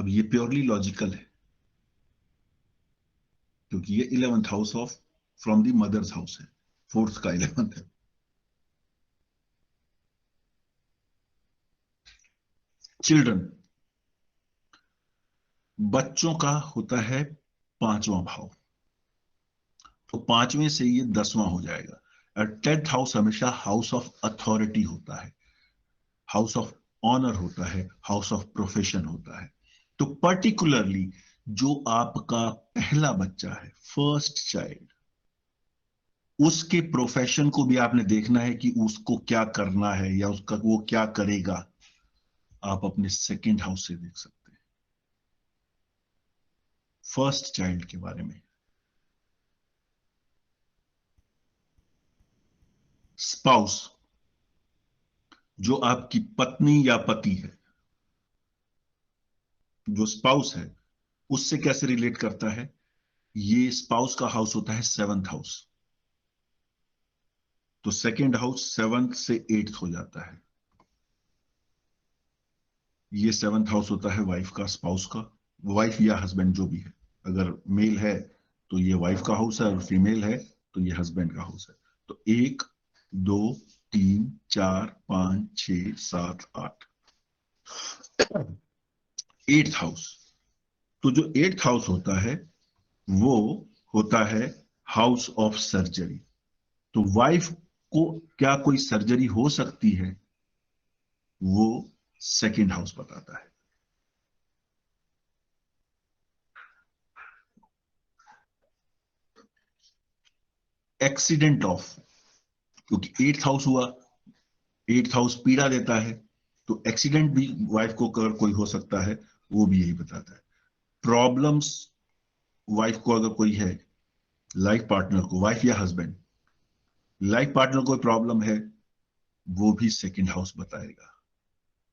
अब ये purely logical है क्योंकि ये 11th house of from the mother's house है, फोर्थ का 11th है। चिल्ड्रन, बच्चों का होता है 5वां भाव, तो 5वें से ये 10वां हो जाएगा। और 10th हाउस हमेशा हाउस ऑफ अथॉरिटी होता है, हाउस ऑफ ऑनर होता है, हाउस ऑफ प्रोफेशन होता है। तो पर्टिकुलरली जो आपका पहला बच्चा है, फर्स्ट चाइल्ड, उसके प्रोफेशन को भी आपने देखना है कि उसको क्या करना है या उसका वो क्या करेगा। आप अपने सेकंड हाउस से देख सकते हैं फर्स्ट चाइल्ड के बारे में। स्पाउस, जो आपकी पत्नी या पति है, जो स्पाउस है उससे कैसे रिलेट करता है, ये स्पाउस का हाउस होता है 7th हाउस। तो सेकंड हाउस 7th से 8th हो जाता है। ये 7th हाउस होता है वाइफ का, स्पाउस का, वाइफ या हस्बैंड जो भी है। अगर मेल है तो ये वाइफ का हाउस है, और फीमेल है तो ये हस्बैंड का हाउस है। तो 1 2 3 4 5 6 7 8, 8th हाउस। तो जो 8th हाउस होता है वो होता है हाउस ऑफ सर्जरी। तो वाइफ को क्या कोई सर्जरी हो सकती है, वो सेकंड हाउस बताता है। एक्सीडेंट ऑफ, क्योंकि 8th हाउस हुआ, 8th हाउस पीड़ा देता है, तो एक्सीडेंट भी वाइफ को अगर कोई हो सकता है, वो भी यही बताता है। प्रॉब्लम्स वाइफ को अगर कोई है, लाइफ पार्टनर को, वाइफ या हस्बैंड, लाइफ पार्टनर को कोई प्रॉब्लम है, वो भी सेकंड हाउस बताएगा।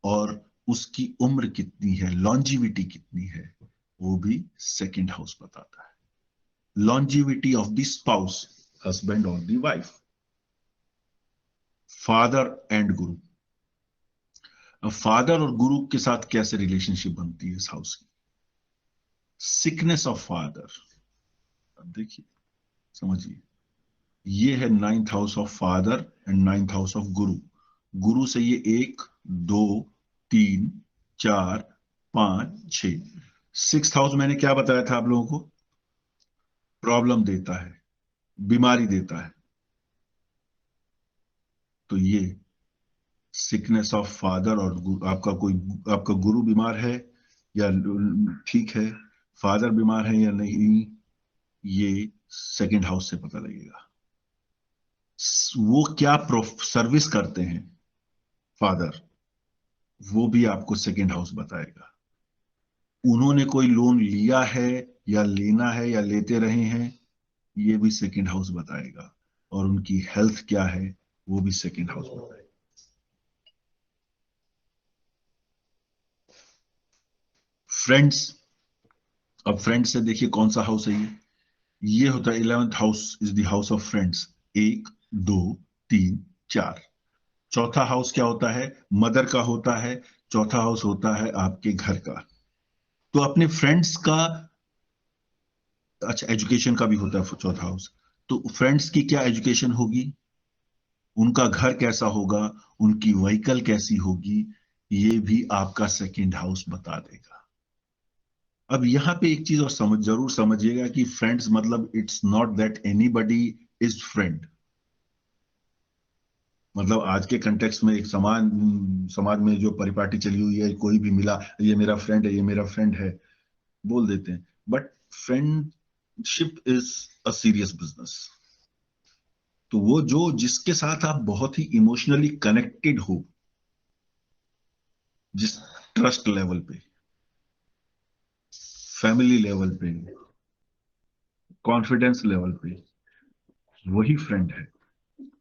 और उसकी उम्र कितनी है, लॉन्जिविटी कितनी है, वो भी सेकंड हाउस बताता है। Longevity of the spouse, husband और द वाइफ। फादर एंड गुरु, अब फादर और गुरु के साथ कैसे रिलेशनशिप बनती है इस हाउस की। सिकनेस ऑफ फादर, अब देखिए, समझिए, ये है 9th house of father and 9th house of गुरु। गुरु से ये 1 2 3 4 5 6, 6th हाउस मैंने क्या बताया था आप लोगों को, प्रॉब्लम देता है, बीमारी देता है। तो ये सिकनेस ऑफ फादर और आपका कोई, आपका गुरु बीमार है या ठीक है, फादर बीमार है या नहीं, ये सेकंड हाउस से पता लगेगा। वो क्या सर्विस करते हैं फादर, वो भी आपको सेकंड हाउस बताएगा। उन्होंने कोई लोन लिया है या लेना है या लेते रहे हैं, ये भी सेकंड हाउस बताएगा। और उनकी हेल्थ क्या है, वो भी सेकंड हाउस बताएगा। फ्रेंड्स, अब फ्रेंड्स से देखिए कौन सा हाउस है ये होता है 11th house is the house of friends. 1 2 3 4। चौथा हाउस क्या होता है, मदर का होता है। चौथा हाउस होता है आपके घर का। तो अपने फ्रेंड्स का, अच्छा, एजुकेशन का भी होता है चौथा हाउस। तो फ्रेंड्स की क्या एजुकेशन होगी, उनका घर कैसा होगा, उनकी व्हीकल कैसी होगी, ये भी आपका सेकंड हाउस बता देगा। अब यहां पे एक चीज और जरूर समझिएगा कि फ्रेंड्स मतलब it's not that anybody is friend. मतलब आज के कंटेक्स्ट में एक समाज में जो परिपाटी चली हुई है, कोई भी मिला ये मेरा फ्रेंड है, ये मेरा फ्रेंड है, बोल देते हैं। But friendship is a serious business. तो वो जो जिसके साथ आप बहुत ही इमोशनली कनेक्टेड हो, जिस ट्रस्ट लेवल पे, फैमिली लेवल पे, कॉन्फिडेंस लेवल पे, वही फ्रेंड है।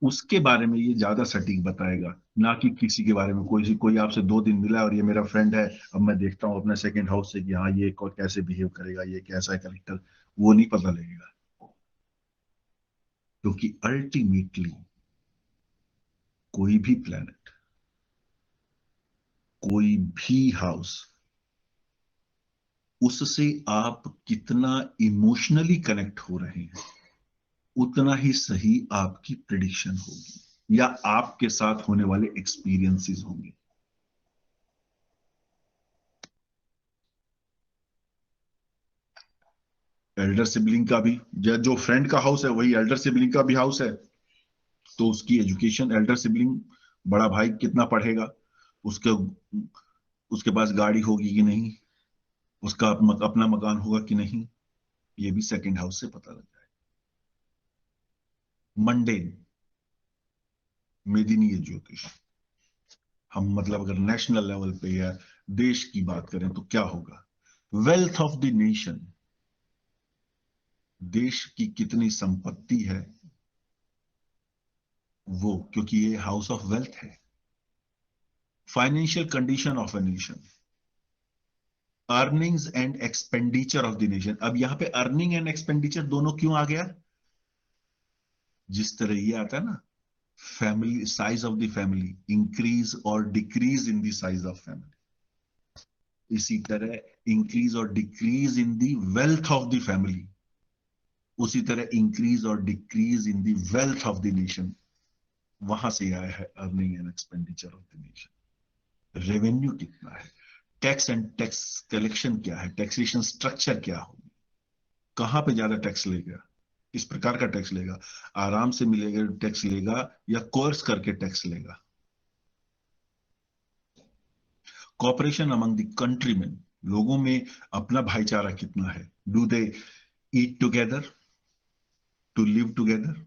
उसके बारे में ये ज्यादा सटीक बताएगा, ना कि किसी के बारे में। कोई कोई आपसे 2 दिन मिला और ये मेरा फ्रेंड है, अब मैं देखता हूँ अपने सेकंड हाउस से कि हाँ ये कैसे बिहेव करेगा, ये कैसा है करेक्टर, वो नहीं पता लगेगा। क्योंकि अल्टीमेटली कोई भी प्लेनेट, कोई भी हाउस उससे आप कितना इमोशनली कनेक्ट हो रहे हैं, उतना ही सही आपकी प्रिडिक्शन होगी या आपके साथ होने वाले एक्सपीरियंसेस होंगे। एल्डर सिबलिंग का भी, जो फ्रेंड का हाउस है वही एल्डर सिबलिंग का भी हाउस है, तो उसकी एजुकेशन, एल्डर सिबलिंग बड़ा भाई कितना पढ़ेगा, उसके उसके पास गाड़ी होगी कि नहीं, उसका अपना मकान होगा कि नहीं, ये भी सेकंड हाउस से पता लग जाए। मंडेन, मेदिनीय ज्योतिष, हम मतलब अगर नेशनल लेवल पे या देश की बात करें तो क्या होगा, वेल्थ ऑफ द नेशन, देश की कितनी संपत्ति है वो, क्योंकि ये हाउस ऑफ वेल्थ है। Financial condition of a nation, earnings and expenditure of the nation. अब यहां पे अर्निंग एंड एक्सपेंडिचर दोनों क्यों आ गया, जिस तरह ये आता है ना, family size of the family increase और decrease in the size of family, इसी तरह इंक्रीज और decrease in the wealth of the family, उसी तरह इंक्रीज और decrease in the wealth of the nation, वहां से आया है earning and expenditure of the nation. Revenue कितना है, टैक्स एंड टैक्स कलेक्शन क्या है, टैक्सेशन स्ट्रक्चर क्या होगी, कहां पे ज्यादा टैक्स लेगा, किस प्रकार का टैक्स लेगा, आराम से मिलेगा टैक्स लेगा या कोर्स करके टैक्स लेगा। कॉपरेशन अमंग द कंट्रीमेन, लोगों में अपना भाईचारा कितना है, do they eat together, to live together.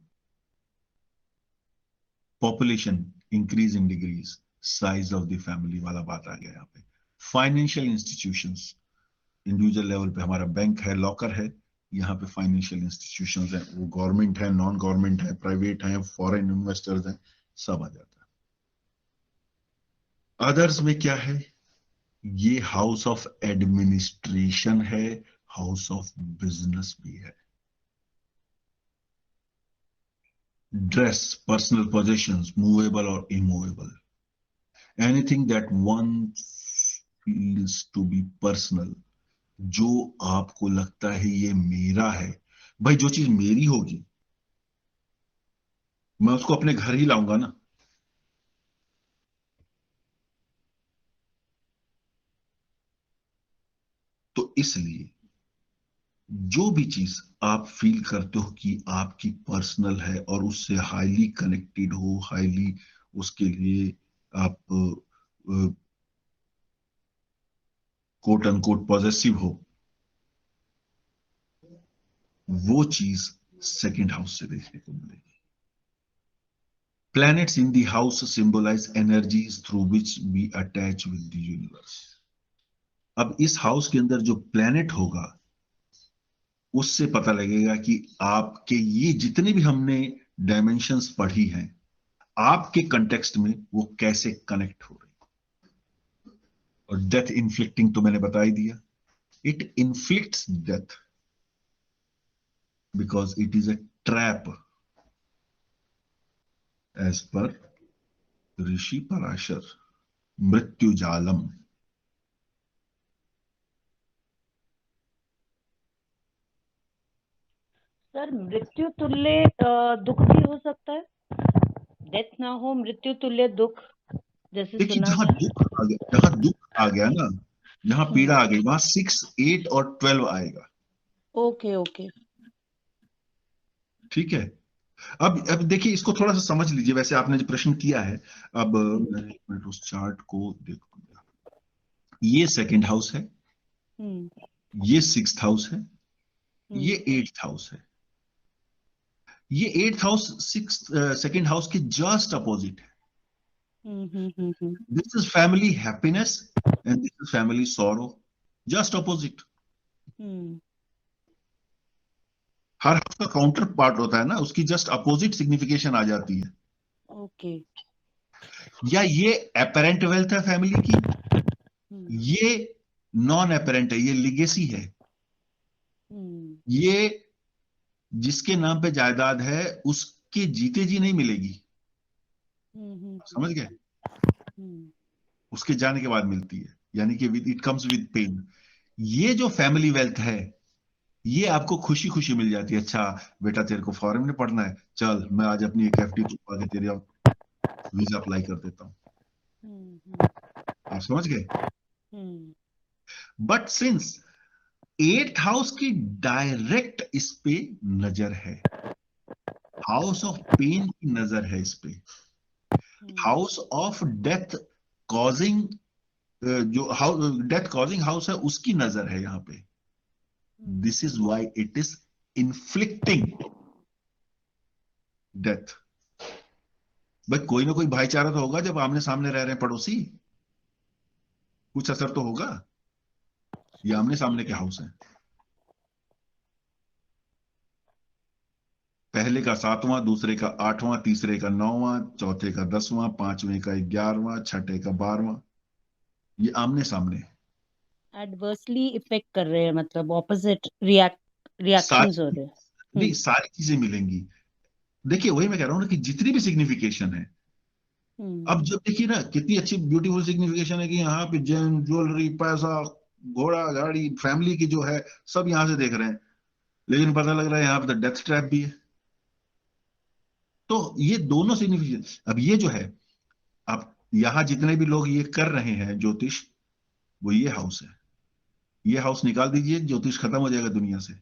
Population increase in degrees, size of the family वाला बात आ गया यहाँ पे। फाइनेंशियल इंस्टीट्यूशंस, इंडिविजुअल लेवल पे हमारा बैंक है, लॉकर है, यहाँ पे फाइनेंशियल इंस्टीट्यूशंस हैं, वो गवर्नमेंट है, नॉन गवर्नमेंट है, प्राइवेट है, फॉरेन इन्वेस्टर्स हैं, सब आ जाता है। अदर्स में क्या है, ये हाउस ऑफ एडमिनिस्ट्रेशन है, हाउस ऑफ बिजनेस भी है। ड्रेस, पर्सनल पोजेशंस, मूवेबल और immovable, anything that one feels to be personal, जो आपको लगता है ये मेरा है। भाई जो चीज मेरी होगी मैं उसको अपने घर ही लाऊंगा ना। तो इसलिए जो भी चीज आप फील करते हो कि आपकी पर्सनल है और उससे हाईली कनेक्टेड हो, हाईली उसके लिए आप कोट अनकोट पॉजेसिव हो, वो चीज सेकंड हाउस से देखने को मिलेगी। Planets in the house symbolise energies through which we attach with the universe. अब इस हाउस के अंदर जो प्लैनेट होगा उससे पता लगेगा कि आपके ये जितने भी हमने डायमेंशंस पढ़ी हैं, आपके कंटेक्स्ट में वो कैसे कनेक्ट हो रही। और डेथ इन्फ्लिक्टिंग तो मैंने बता ही दिया, it inflicts death because it is a trap as per Rishi Parashar, मृत्यु जालम। सर, मृत्यु तुल्य दुख भी हो सकता है? डेथ ना हो, मृत्यु तुल्य दुख, जैसे देखिए सुना जहां है। दुख आ गया, जहां दुख आ गया ना, जहां हम्म। पीड़ा आ गई वहां 6, 8 और 12 आएगा। Okay okay. ठीक है। अब देखिए इसको थोड़ा सा समझ लीजिए, वैसे आपने जो प्रश्न किया है। अब हम्म मैं एक मिनट उस चार्ट को देखूंगा। ये सेकंड हाउस है, हम्म ये सिक्स्थ हाउस है, ये हम्म एट्थ हाउस है। ये eighth house six second house के जस्ट अपोजिट है। Hmm hmm hmm hmm this is family happiness and this is family sorrow, just opposite. Hmm, हर हाउस का काउंटर पार्ट होता है ना, उसकी जस्ट अपोजिट सिग्निफिकेशन आ जाती है। ओके। या ये अपेरेंट वेल्थ है फैमिली की, हम्म ये नॉन अपेरेंट है, ये लिगेसी है, हम्म ये जिसके नाम पे जायदाद है उसके जीते जी नहीं मिलेगी। हम्म समझ गए, हम्म उसके जाने के बाद मिलती है, यानी कि with it comes with pain. ये जो फैमिली वेल्थ है, ये आपको खुशी खुशी मिल जाती है। अच्छा बेटा तेरे को फॉरेन में पढ़ना है, चल मैं आज अपनी एक एफडी खुलवा के तेरे वीजा अप्लाई कर देता हूँ। हम्म आप समझ गए? हम्म बट सिंस एट्थ हाउस की डायरेक्ट इस पे नजर है, हाउस ऑफ पेन की नजर है इस पे, हाउस ऑफ डेथ कॉजिंग, जो हाउस डेथ कॉजिंग हाउस है उसकी नजर है यहां पे। This is why it is inflicting death. भाई कोई ना कोई भाईचारा तो होगा जब आमने सामने रह रहे हैं पड़ोसी, कुछ असर तो होगा। ये आमने सामने के हाउस है, पहले का सातवां, दूसरे का आठवां, तीसरे का नौवां, चौथे का 10वां, पांचवें का 11वां, छठे का 12वां, ये आमने सामने है। एडवर्सली इफेक्ट कर रहे हैं, मतलब ऑपोजिट रिएक्शंस हो सारी रहे हैं। नहीं, सारी चीजें मिलेंगी। देखिए वही मैं कह रहा हूं ना कि जितनी भी सिग्निफिकेशन है, अब हम्म जब देखिए ना कितनी अच्छी ब्यूटीफुल सिग्निफिकेशन है कि यहाँ पे जेम ज्वेलरी पैसा घोड़ा गाड़ी फैमिली की जो है सब यहां से देख रहे हैं, लेकिन पता लग रहा है यहाँ पे तो डेथ ट्रैप भी है। तो ये दोनों सिग्निफिकेशन, अब ये जो है, अब यहाँ जितने भी लोग ये कर रहे हैं ज्योतिष, वो ये हाउस है, ये हाउस निकाल दीजिए, ज्योतिष खत्म हो जाएगा दुनिया से।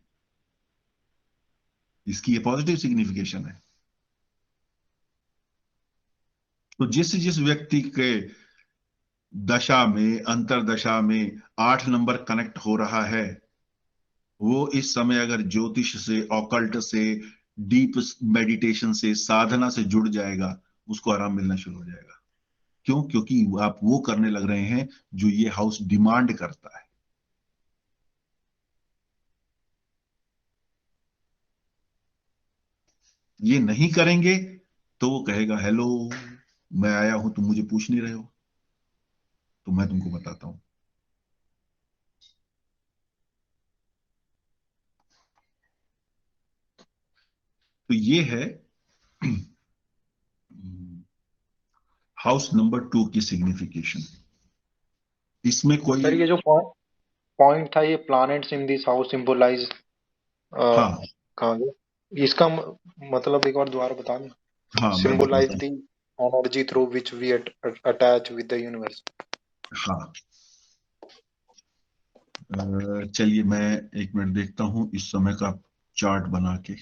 इसकी ये पॉजिटिव सिग्निफिकेशन है। तो जिस जिस व्यक्ति के दशा में, अंतरदशा में 8 नंबर कनेक्ट हो रहा है, वो इस समय अगर ज्योतिष से, ऑकल्ट से, डीप मेडिटेशन से, साधना से जुड़ जाएगा, उसको आराम मिलना शुरू हो जाएगा। क्यों? क्योंकि आप वो करने लग रहे हैं जो ये हाउस डिमांड करता है। ये नहीं करेंगे तो वो कहेगा हेलो, मैं आया हूं, तुम मुझे पूछ नहीं रहे हो, तो मैं तुमको बताता हूं। तो ये है हाउस नंबर 2 की सिग्निफिकेशन। इसमें कोई, सर ये जो पॉइंट था, ये planets in this house symbolise हाँ कहाँ गया इसका मतलब एक बार दोबारा बता दें। हाँ मैं सिंबलाइज बताता हूँ। The energy through which we attach with the universe. हाँ चलिए मैं 1 मिनट देखता हूं इस समय का चार्ट बना के,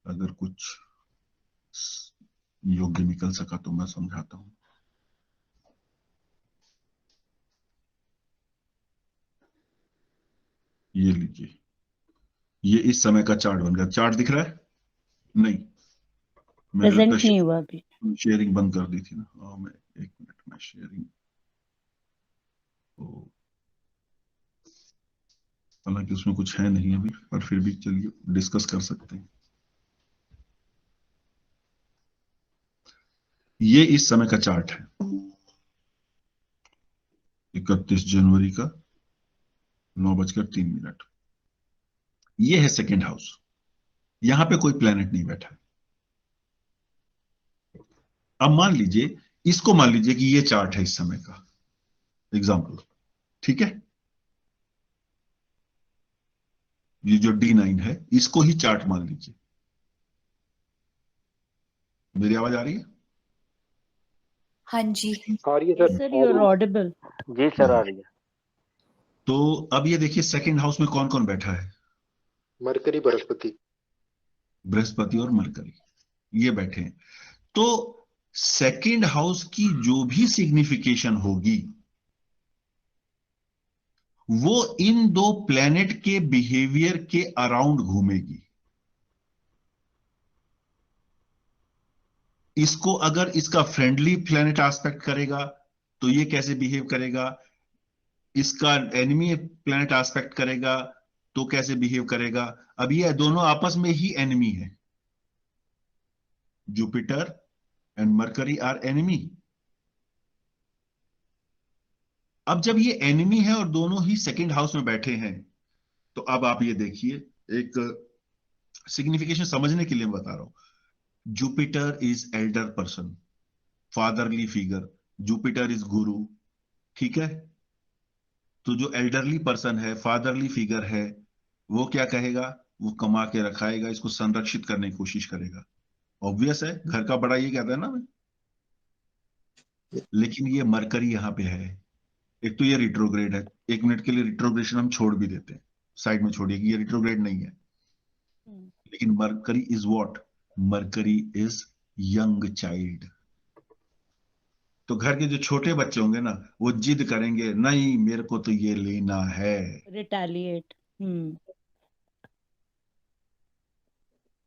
अगर कुछ योग्य निकल सका तो मैं समझाता हूं। ये लीजिए, ये इस समय का चार्ट बन गया। चार्ट दिख रहा है? नहीं, मैंने लगता प्रेजेंट नहीं हुआ अभी। है शेयरिंग बंद कर दी थी ना। हाँ मैं 1 मिनट में शेयरिंग, हालांकि उसमें कुछ है नहीं अभी, पर फिर भी चलिए डिस्कस कर सकते हैं। ये इस समय का चार्ट है, 31 जनवरी का 9:03। ये है सेकेंड हाउस, यहां पे कोई प्लेनेट नहीं बैठा। अब मान लीजिए, इसको मान लीजिए कि ये चार्ट है इस समय का एग्जाम्पल, ठीक है? ये जो D9 है इसको ही चार्ट मान लीजिए। मेरी आवाज आ रही है? हाँ जी। आ रही है यस सर, सर, आ यू आर रही ऑडिबल। जी सर आ हाँ, रही है। तो अब ये देखिए सेकेंड हाउस में कौन कौन बैठा है। है मरकरी बृहस्पति। बृहस्पति और मरकरी, ये बैठे हैं। तो सेकेंड हाउस की जो भी सिग्निफिकेशन होगी, वो इन दो प्लेनेट के बिहेवियर के अराउंड घूमेगी। इसको अगर इसका फ्रेंडली प्लेनेट एस्पेक्ट करेगा तो ये कैसे बिहेव करेगा, इसका एनिमी प्लेनेट एस्पेक्ट करेगा तो कैसे बिहेव करेगा। अब ये दोनों आपस में ही एनिमी है, Jupiter and Mercury are enemy. अब जब ये एनिमी है और दोनों ही सेकंड हाउस में बैठे हैं, तो अब आप ये देखिए, एक सिग्निफिकेशन समझने के लिए मैं बता रहा हूं। Jupiter is Elder person, fatherly figure, Jupiter is गुरु, ठीक है? तो जो एल्डरली पर्सन है, फादरली फिगर है, वो क्या कहेगा? वो कमा के रखाएगा, इसको संरक्षित करने की कोशिश करेगा। ऑब्वियस है, घर का बड़ा ये कहता है ना। लेकिन ये मरकरी यहाँ पे है। एक तो ये रिट्रोग्रेड है। 1 मिनट के लिए रिट्रोग्रेशन हम छोड़ भी देते हैं, साइड में छोड़िए कि ये रिट्रोग्रेड नहीं है। लेकिन mercury is what? Mercury is young child. तो घर के जो छोटे बच्चे होंगे ना, वो जिद करेंगे, नहीं मेरे को तो ये लेना है। रिटेलिएट।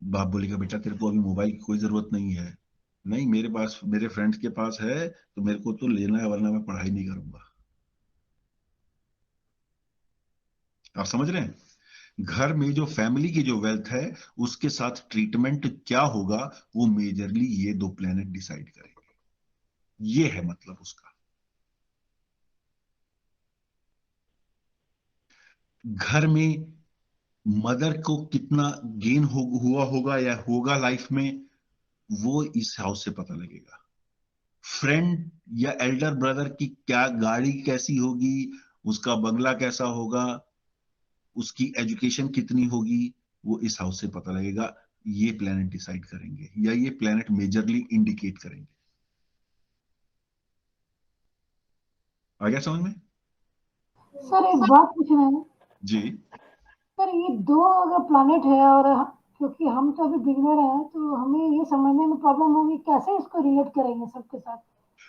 बाप बोलेगा, बेटा तेरे को अभी मोबाइल की कोई जरूरत नहीं है। नहीं, मेरे पास, मेरे फ्रेंड्स के पास है, तो मेरे को तो लेना है, वरना मैं पढ़ाई नहीं करूंगा। आप समझ रहे हैं? घर में जो फैमिली की जो वेल्थ है, उसके साथ ट्रीटमेंट क्या होगा, वो मेजरली ये 2 प्लेनेट डिसाइड करेंगे। ये है मतलब उसका। घर में मदर को कितना गेन हुआ होगा या होगा लाइफ में, वो इस हाउस से पता लगेगा। फ्रेंड या एल्डर ब्रदर की क्या गाड़ी कैसी होगी, उसका बंगला कैसा होगा, उसकी एजुकेशन कितनी होगी, वो इस हाउस से पता लगेगा। ये प्लेनेट डिसाइड करेंगे, या ये प्लेनेट मेजरली इंडिकेट करेंगे। आ गया समझ में? सर एक बात पूछना है जी। सर, ये 2 अगर प्लैनेट है और क्योंकि हम तो अभी बिगिनर हैं, तो हमें ये समझने में प्रॉब्लम होगी कैसे इसको रिलेट करेंगे सबके साथ।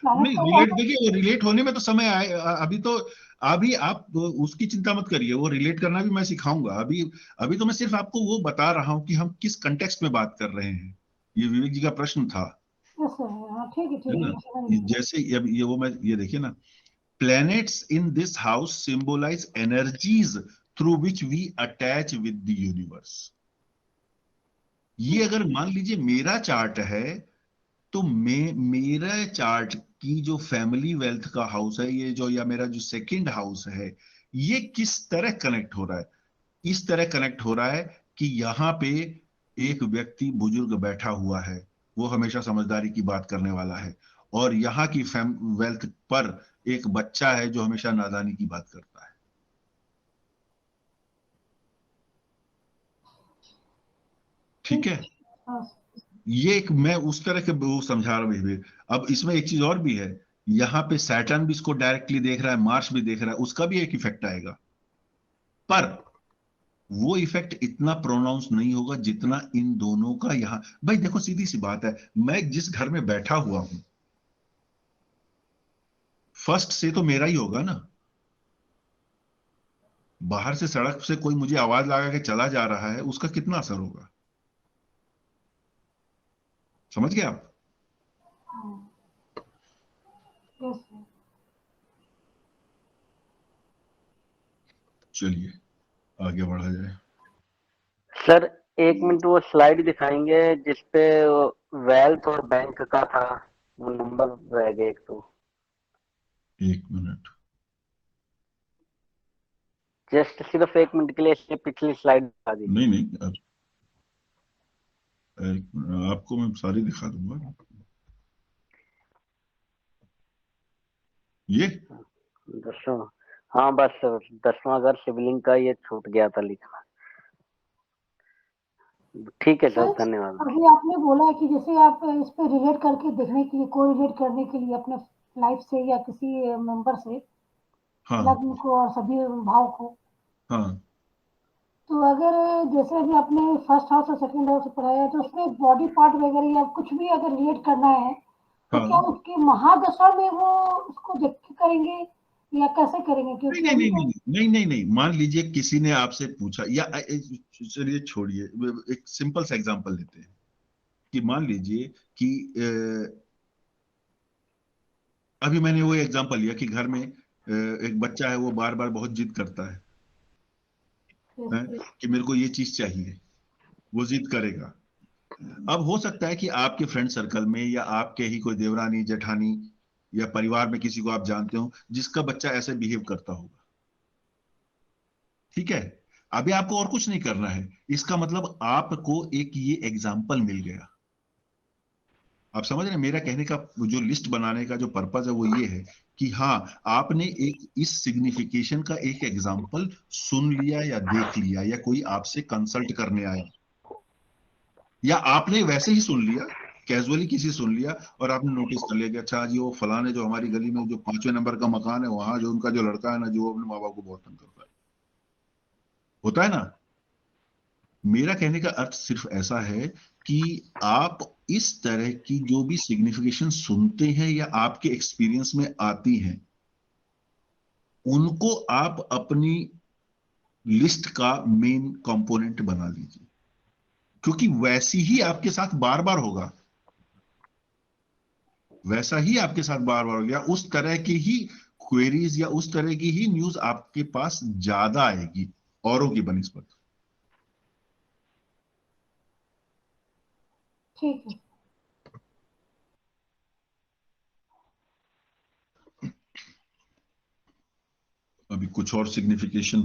प्लैनेट नहीं, तो रिलेट देखिए, वो रिलेट होने में तो समय आए। अभी तो, अभी आप उसकी चिंता मत करिए, वो रिलेट करना भी मैं सिखाऊंगा। अभी अभी तो मैं सिर्फ आपको वो बता रहा हूं कि हम किस कंटेक्स्ट में बात कर रहे हैं। ये विवेक जी का प्रश्न था, यस सर, हाँ ठीक है है ना? मैं समझ गया। जैसे अब ये वो मैं ये देखिए ना, planets in this house symbolize energies through which we attach with the universe. ये अगर मान लीजिए मेरा चार्ट है, तो मेरा चार्ट की जो फैमिली वेल्थ का हाउस है, ये जो, या मेरा जो सेकंड हाउस है, ये किस तरह कनेक्ट हो रहा है? इस तरह कनेक्ट हो रहा है कि यहाँ पे एक व्यक्ति बुजुर्ग बैठा हुआ है, वो हमेशा समझदारी की बात करने वाला है, और यहाँ की वेल्थ पर एक बच्चा है जो हमेशा नादानी की बात करता है। ठीक है? हाँ ये एक मैं उस तरह के वो समझा रहा हूं बिहेवियर। अब इसमें एक चीज और भी है, यहाँ पे सैटर्न भी इसको डायरेक्टली देख रहा है, मार्स भी देख रहा है, उसका भी एक इफेक्ट आएगा। पर वो इफेक्ट इतना प्रोनाउंस नहीं होगा जितना इन दोनों का यहाँ। भाई देखो, सीधी सी बात है, मैं जिस घर में बैठा हुआ हूं, फर्स्ट से तो मेरा ही होगा ना। बाहर से सड़क से कोई मुझे आवाज लगा के चला जा रहा है, उसका कितना असर होगा? समझ गए आप? Yes sir. चलिए आगे बढ़ा जाए। सर 1 मिनट वो स्लाइड दिखाएंगे जिसपे वेल्थ और बैंक का था, वो नंबर रह गए एक तो। 1 मिनट। जस्ट सिर्फ 1 मिनट के लिए इससे पिछली स्लाइड दिखा दीजिए। नहीं अब आपको मैं सारी दिखा दूंगा। ये 10वां, हाँ बस 10वां घर शिवलिंग का ये छूट गया था लिखना। ठीक है सर, सर धन्यवाद। अभी आपने बोला है कि जैसे आप इस पे रिलेट करके देखने के लिए, को रिलेट करने के लिए अपने लाइफ से या किसी मेंबर से, हाँ लग्न को और सभी भाव को, हाँ तो अगर जैसे अभी आपने फर्स्ट हाउस और सेकंड हाउस पढ़ाया है, तो उसमें बॉडी पार्ट वगैरह या कुछ भी अगर रिलेट करना है, तो हाँ। क्या उसके महादशा में वो उसको देख के करेंगे या कैसे करेंगे? नहीं क्योंकि नहीं अभी नहीं तो नहीं नहीं नहीं, मान लीजिए किसी ने आपसे पूछा, या चलिए छोड़िए, एक सिंपल सा एग्जांपल लेते हैं कि मान लीजिए कि अभी मैंने वो एग्जांपल लिया कि घर में एक बच्चा है, वो बार बार बहुत जिद करता है, कि मेरे को ये चीज चाहिए, वो जिद करेगा। अब हो सकता है कि आपके फ्रेंड सर्कल में या आपके ही कोई देवरानी जेठानी या परिवार में किसी को आप जानते हो जिसका बच्चा ऐसे बिहेव करता होगा। ठीक है? अभी आपको और कुछ नहीं करना है, इसका मतलब आपको एक ये एग्जाम्पल मिल गया। आप समझ रहे हैं? मेरा कहने का जो लिस्ट बनाने का जो पर्पज है वो ये है कि हाँ आपने एक इस सिग्निफिकेशन का एक एग्जाम्पल सुन लिया या देख लिया, या कोई आपसे कंसल्ट करने आया, या आपने वैसे ही सुन लिया, कैजुअली किसी सुन लिया और आपने नोटिस कर लिया कि अच्छा जी वो फलाने जो हमारी गली में जो 5वें नंबर का मकान है, वहां जो उनका जो लड़का है ना, जो अपने माँ बाप को बहुत तंग करता है, होता है ना। मेरा कहने का अर्थ सिर्फ ऐसा है कि आप इस तरह की जो भी सिग्निफिकेशन सुनते हैं या आपके एक्सपीरियंस में आती हैं, उनको आप अपनी लिस्ट का मेन कंपोनेंट बना लीजिए, क्योंकि वैसी ही आपके साथ बार बार होगा, वैसा ही आपके साथ बार बार होगा, उस तरह की ही क्वेरीज या उस तरह की ही न्यूज आपके पास ज्यादा आएगी औरों की बनिस्बत। ठीक है। अभी कुछ और सिग्निफिकेशन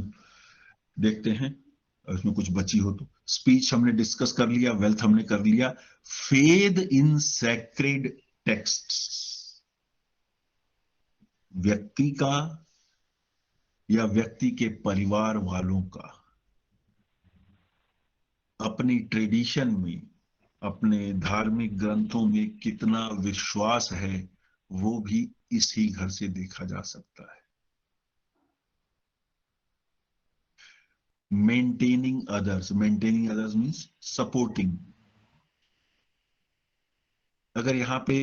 देखते हैं, उसमें कुछ बची हो तो। स्पीच हमने डिस्कस कर लिया, वेल्थ हमने कर लिया। फेथ इन सैक्रेड टेक्स्ट्स, व्यक्ति का या व्यक्ति के परिवार वालों का अपनी ट्रेडिशन में, अपने धार्मिक ग्रंथों में कितना विश्वास है, वो भी इसी घर से देखा जा सकता है। Maintaining others means supporting. अगर यहाँ पे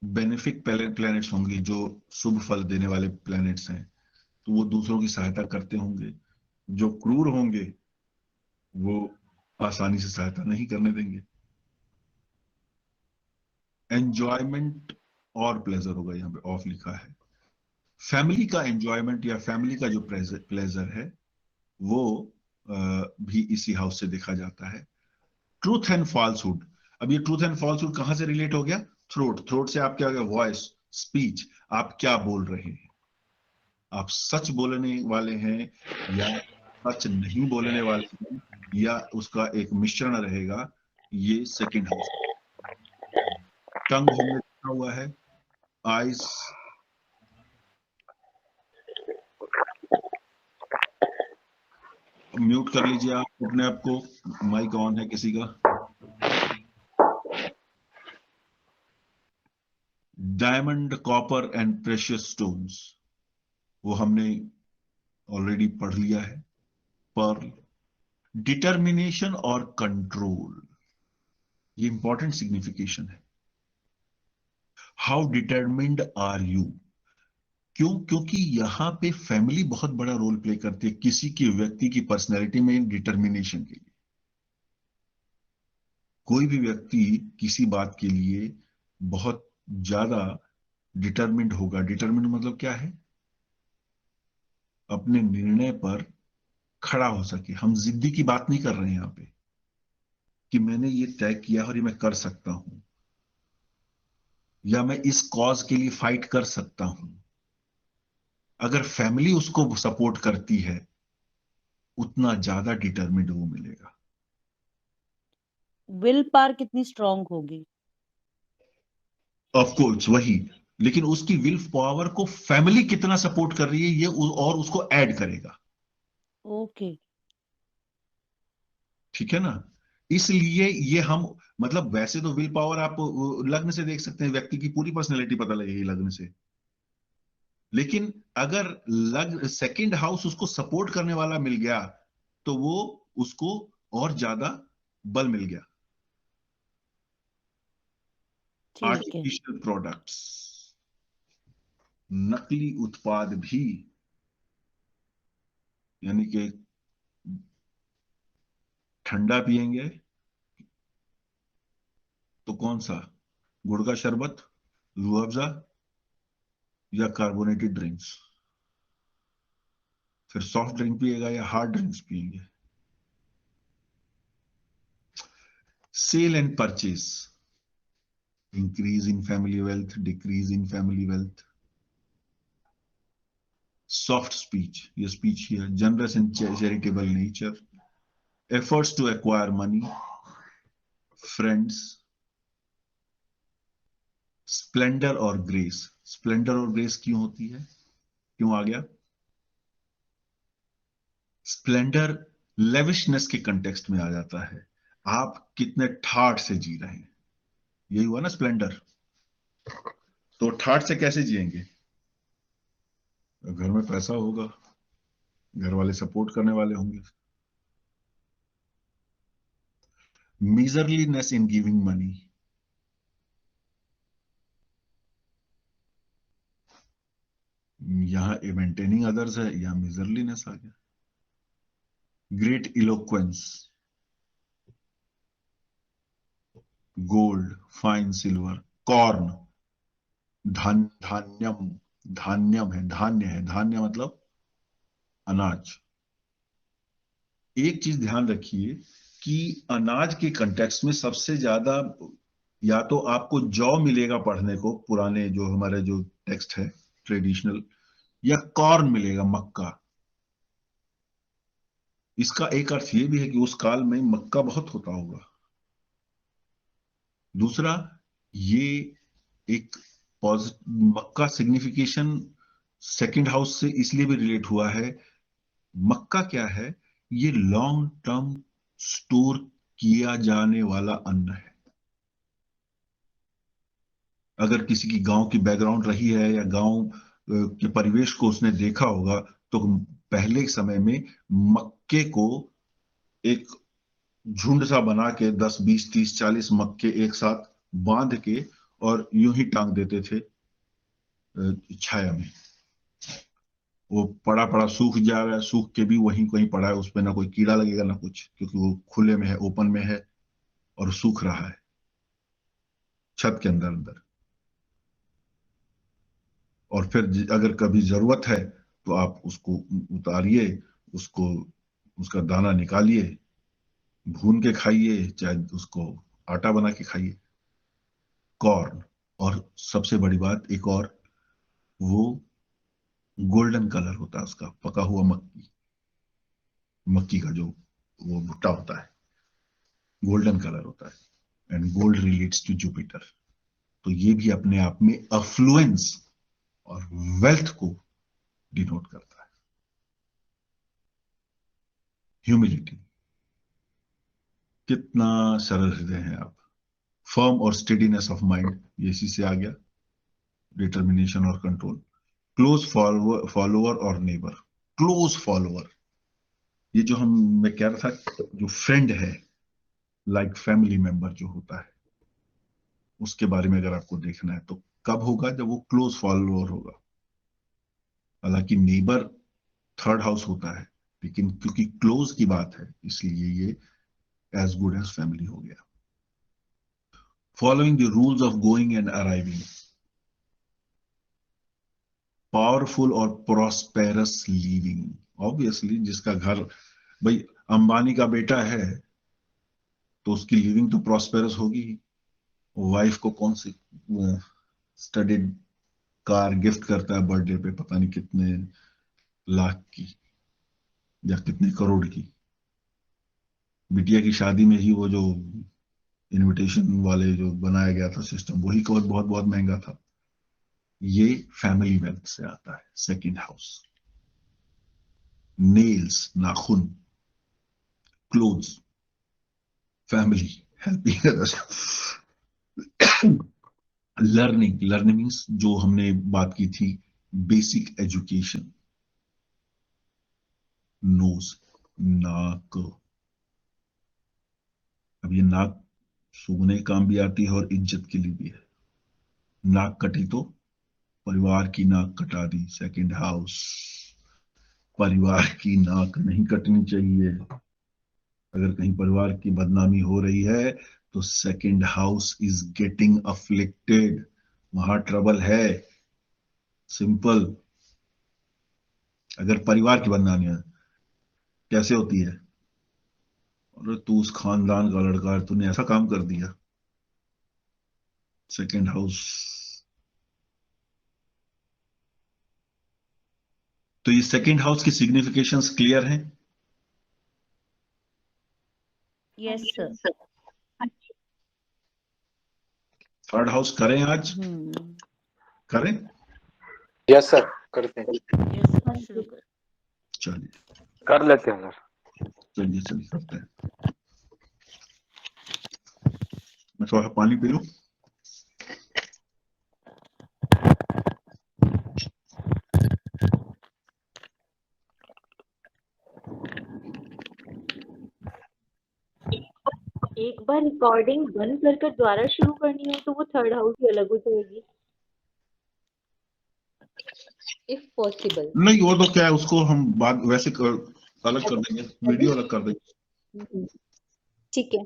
बेनिफिक प्लैनेट्स होंगे, जो शुभ फल देने वाले प्लैनेट्स हैं, तो वो दूसरों की सहायता करते होंगे। जो क्रूर होंगे वो आसानी से सहायता नहीं करने देंगे। एंजॉयमेंट और प्लेजर होगा, यहाँ पे ऑफ लिखा है। फैमिली का एंजॉयमेंट या फैमिली का जो प्लेजर है वो भी इसी हाउस से देखा जाता है। ट्रूथ एंड फॉल्सहुड, अब ये ट्रूथ एंड फॉल्सहुड कहां से रिलेट हो गया? थ्रोट से आप क्या हो गया? वॉइस, स्पीच, आप क्या बोल रहे हैं, आप सच बोलने वाले हैं या सच नहीं बोलने वाले हैं, या उसका एक मिश्रण रहेगा, ये सेकंड हाउस। टंग हमने देखा हुआ है, आइज, म्यूट कर लीजिए आप अपने आप को, माइक ऑन है किसी का। Diamond, copper and precious stones, वो हमने ऑलरेडी पढ़ लिया है। पर्ल, डिटर्मिनेशन और कंट्रोल, ये इंपॉर्टेंट सिग्निफिकेशन है। हाउ डिटर्मिन्ड आर यू, क्यों? क्योंकि यहां पे फैमिली बहुत बड़ा रोल प्ले करती है किसी की व्यक्ति की पर्सनैलिटी में डिटर्मिनेशन के लिए। कोई भी व्यक्ति किसी बात के लिए बहुत ज्यादा डिटर्मिन्ड होगा। डिटर्मिन्ड मतलब क्या है? अपने निर्णय पर खड़ा हो सके। हम जिद्दी की बात नहीं कर रहे हैं यहाँ पे कि मैंने ये तय किया और ये मैं कर सकता हूं, या मैं इस कॉज के लिए फाइट कर सकता हूं। अगर फैमिली उसको सपोर्ट करती है, उतना ज्यादा डिटर्मिन्ड वो मिलेगा। विल पावर कितनी स्ट्रांग होगी? ऑफ कोर्स वही, लेकिन उसकी विल पावर को फैमिली कितना सपोर्ट कर रही है ये और उसको ऐड करेगा। ओके। ठीक है ना। इसलिए ये हम, मतलब वैसे तो विल पावर आप लग्न से देख सकते हैं, व्यक्ति की पूरी पर्सनैलिटी पता लगेगी लग्न से। लेकिन अगर लग्न सेकंड हाउस उसको सपोर्ट करने वाला मिल गया, तो वो उसको और ज्यादा बल मिल गया। ठीक है। आर्टिफिशियल प्रोडक्ट्स, नकली उत्पाद भी, यानी कि ठंडा पिएंगे तो कौन सा? गुड़ का शरबत, रूह अफ़ज़ा, या कार्बोनेटेड ड्रिंक्स। फिर सॉफ्ट ड्रिंक पिएगा या हार्ड ड्रिंक्स पिएंगे। Sale and purchase, increase in family wealth, decrease in family wealth. Soft speech, ये speech here, generous and charitable nature, efforts to acquire money, friends, Splendor और grace. Splendor और grace क्यों होती है, क्यों आ गया? स्प्लेंडर लेविशनेस के कंटेक्स्ट में आ जाता है, आप कितने ठाठ से जी रहे हैं, यही हुआ ना स्प्लेंडर। तो ठाठ से कैसे जिएंगे? घर में पैसा होगा, घर वाले सपोर्ट करने वाले होंगे। मिजरलीनेस इन गिविंग मनी, यहां मेंटेनिंग अदर्स है, यहां मिजरलीनेस आ गया। Great eloquence, gold, fine silver, corn, धान्यम, धान्यम है, धान्य है, धान्य मतलब अनाज। एक चीज ध्यान रखिए कि अनाज के कंटेक्स्ट में सबसे ज्यादा या तो आपको जौ मिलेगा पढ़ने को, पुराने जो हमारे जो टेक्स्ट है ट्रेडिशनल, या कॉर्न मिलेगा, मक्का। इसका एक अर्थ ये भी है कि उस काल में मक्का बहुत होता होगा। दूसरा, ये एक मक्का सिग्निफिकेशन सेकंड हाउस से इसलिए भी रिलेट हुआ है। मक्का क्या है? ये लॉन्ग टर्म स्टोर किया जाने वाला अन्न है। अगर किसी की गांव की बैकग्राउंड रही है या गांव के परिवेश को उसने देखा होगा, तो पहले के समय में मक्के को एक झुंड सा बना के 10, 20, 30, 40 मक्के एक साथ बांध के और यूं ही टांग देते थे छाया में। वो पड़ा पड़ा सूख जा रहा है, सूख के भी वहीं कहीं पड़ा है, उस पर ना कोई कीड़ा लगेगा ना कुछ, क्योंकि वो खुले में है, ओपन में है और सूख रहा है छत के अंदर अंदर। और फिर अगर कभी जरूरत है तो आप उसको उतारिए, उसको उसका दाना निकालिए, भून के खाइए, चाहे उसको आटा बना के खाइए। कॉर्न, और सबसे बड़ी बात एक और, वो गोल्डन कलर होता है उसका, पका हुआ मक्की, मक्की का जो वो भुट्टा होता है, गोल्डन कलर होता है। And gold relates to Jupiter, तो ये भी अपने आप में अफ्लुएंस और वेल्थ को डिनोट करता है। ह्यूमिलिटी, कितना सरल हृदय हैं आप। फर्म और स्टेडीनेस ऑफ माइंड, ये इसी से आ गया, डिटर्मिनेशन और कंट्रोल। क्लोज फॉलोअर और नेबर। क्लोज फॉलोअर, ये जो मैं कह रहा था, जो फ्रेंड है, लाइक फैमिली मेंबर जो होता है, उसके बारे में अगर आपको देखना है तो कब होगा? जब वो क्लोज फॉलोअर होगा। हालांकि नेबर थर्ड हाउस होता है, लेकिन क्योंकि क्लोज की बात है इसलिए ये एज गुड एज फैमिली हो गया। Following the rules of going and arriving, powerful और प्रॉस्पेरस लिविंग। ऑब्वियसली जिसका घर, भाई अंबानी का बेटा है तो उसकी लिविंग तो प्रॉस्पेरस होगी ही। वाइफ को कौन सी स्टडीड कार गिफ्ट करता है बर्थडे पे, पता नहीं कितने लाख की या कितने करोड़ की। बिटिया की शादी में ही वो जो इनविटेशन वाले जो बनाया गया था सिस्टम, वही बहुत बहुत बहुत महंगा था। ये फैमिली वेल्थ से आता है। सेकंड हाउस, नेल्स, नाखून, clothes, family, helping others. Learning, learning means जो हमने बात की थी, बेसिक एजुकेशन। नोज, नाक, अब ये नाक सूंघने काम भी आती है और इज्जत के लिए भी है। नाक कटी तो परिवार की नाक कटा दी। सेकंड हाउस, परिवार की नाक नहीं कटनी चाहिए। अगर कहीं परिवार की बदनामी हो रही है तो second house is getting afflicted, वहां ट्रबल है। सिंपल। अगर परिवार की बदनामी है कैसे होती है? अरे तू उस खानदान का लड़का है, तूने ऐसा काम कर दिया। Second house. तो ये सेकंड हाउस की सिग्निफिकेशंस क्लियर हैं? Yes sir. थर्ड हाउस करें आज, करें? यस सर, करते हैं। यस सर, शुरू कर। चलिए कर लेते हैं सर। चलिए चलिए करते हैं। मैं थोड़ा पानी पी लूं। एक बार रिकॉर्डिंग बंद कर दोबारा शुरू करनी हो तो वो थर्ड हाउस ही अलग हो जाएगी, इफ पॉसिबल। नहीं वो तो क्या है, उसको हम बाद वैसे अलग कर देंगे, वीडियो अलग कर देंगे। ठीक है।